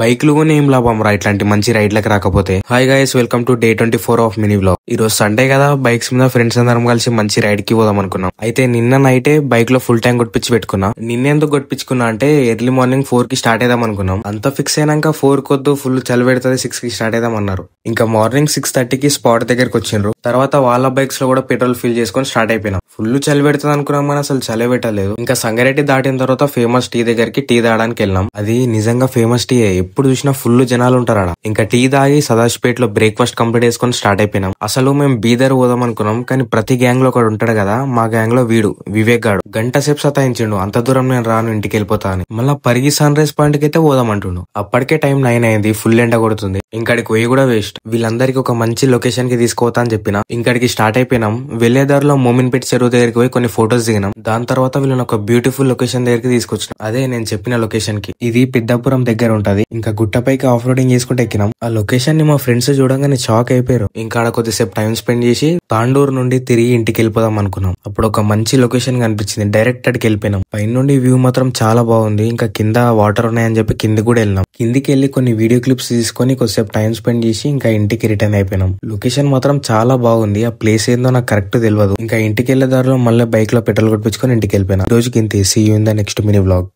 బైక్లు కొని ఏం లాభం రా ఇట్లాంటి మంచి రైడ్లకు రాకపోతే. Hi guys, welcome to day 24 of mini vlog. ఈ రోజు సండే కదా, బైక్స్ మీద ఫ్రెండ్స్ అందరం కలిసి మంచి రైడ్ కి పోదాం అనుకున్నాం. అయితే నిన్న నైటే బైక్ లో ఫుల్ ట్యాంక్ కొట్టించి పెట్టుకున్నా. నిన్నెందుకు కొట్టించుకున్నా అంటే ఎర్లీ మార్నింగ్ 4 కి స్టార్ట్ అయిదాం అనుకున్నాం. అంతా ఫిక్స్ అయినాక 4 కొద్దు ఫుల్ చలి పెడుతుంది 6 కి స్టార్ట్ అయిదాం అన్నారు. ఇంకా మార్నింగ్ 6:30కి స్పాట్ దగ్గరకు వచ్చిండ్రు. తర్వాత వాళ్ళ బైక్స్ లో కూడా పెట్రోల్ ఫిల్ చేసుకొని స్టార్ట్ అయిపోయినాం. ఫుల్ చలి పెడుతుంది అనుకున్నాం కానీ అసలు చలి పెట్టలేదు. ఇంకా సంగారెడ్డి దాటిన తర్వాత ఫేమస్ టీ దగ్గరికి టీ తాగడానికి వెళ్ళాం. అది నిజంగా ఫేమస్ టీ, ఎప్పుడు చూసినా ఫుల్ జనాలు ఉంటారా. ఇంకా టీ తాగి సదాశివపేటలో బ్రేక్ఫాస్ట్ కంప్లీట్ చేసుకుని స్టార్ట్ అయిపోయినాం. అసలు మేము బీదర్ పోదాం అనుకున్నాం, కానీ ప్రతి గ్యాంగ్ లో ఒకడు ఉంటాడు కదా, మా గ్యాంగ్ లో వీడు వివేక్ గాడు గంట సేపు సతాయించిండు. అంత దూరం నేను రాను, ఇంటికి వెళ్ళిపోతా అని. మళ్ళా పరిగి సన్ రైజ్ పాయింట్ కి అయితే పోదాం అంటుండు. అప్పటికే టైం 9 అయింది, ఫుల్ ఎండ కొడుతుంది. ఇంకడికి పోయి కూడా వేస్ట్. వీళ్ళందరికీ ఒక మంచి లొకేషన్ కి తీసుకోవతా అని చెప్పిన. ఇంకడికి స్టార్ట్ అయిపోయినాం. వెళ్లేదారిలో మోమిన్పేట చెరువు దగ్గరికి పోయి కొన్ని ఫొటోస్ దిగినాం. దాని తర్వాత వీళ్ళని ఒక బ్యూటిఫుల్ లొకేషన్ దగ్గరికి తీసుకొచ్చిన. అదే నేను చెప్పిన లొకేషన్ కి. ఇది పెద్దపురం దగ్గర ఉంటది. ఇంకా గుట్టపైకి ఆఫ్ రోడింగ్ చేసుకుంటే ఎక్కినాం. ఆ లొకేషన్ ని మా ఫ్రెండ్స్ చూడంగానే షాక్ అయిపోయారు. ఇంకా ఆడ కొద్దిసేపు టైం స్పెండ్ చేసి తాండూరు నుండి తిరిగి ఇంటికి వెళ్ళిపోదాం అనుకున్నాం. అప్పుడు ఒక మంచి లొకేషన్ కనిపించింది, డైరెక్ట్ అడికి వెళ్ళిపోయినాం. పైన నుండి వ్యూ మాత్రం చాలా బాగుంది. ఇంకా కింద వాటర్ ఉన్నాయని చెప్పి కింద కూడా వెళ్ళినాం. కిందికి వెళ్ళి కొన్ని వీడియో క్లిప్స్ తీసుకొని కొద్దిసేపు టైం స్పెండ్ చేసి ఇంకా ఇంటికి రిటర్న్ అయిపోయినాం. లొకేషన్ మాత్రం చాలా బాగుంది. ఆ ప్లేస్ ఏందో నాకు కరెక్ట్ తెలియదు. ఇంకా ఇంటికి వెళ్లే దారిలో మళ్ళీ బైక్ లో పెట్రోల్ కొట్టించుకొని ఇంటికి వెళ్ళిపోయినా. రోజుకి ఇంతే. See you in the next mini vlog.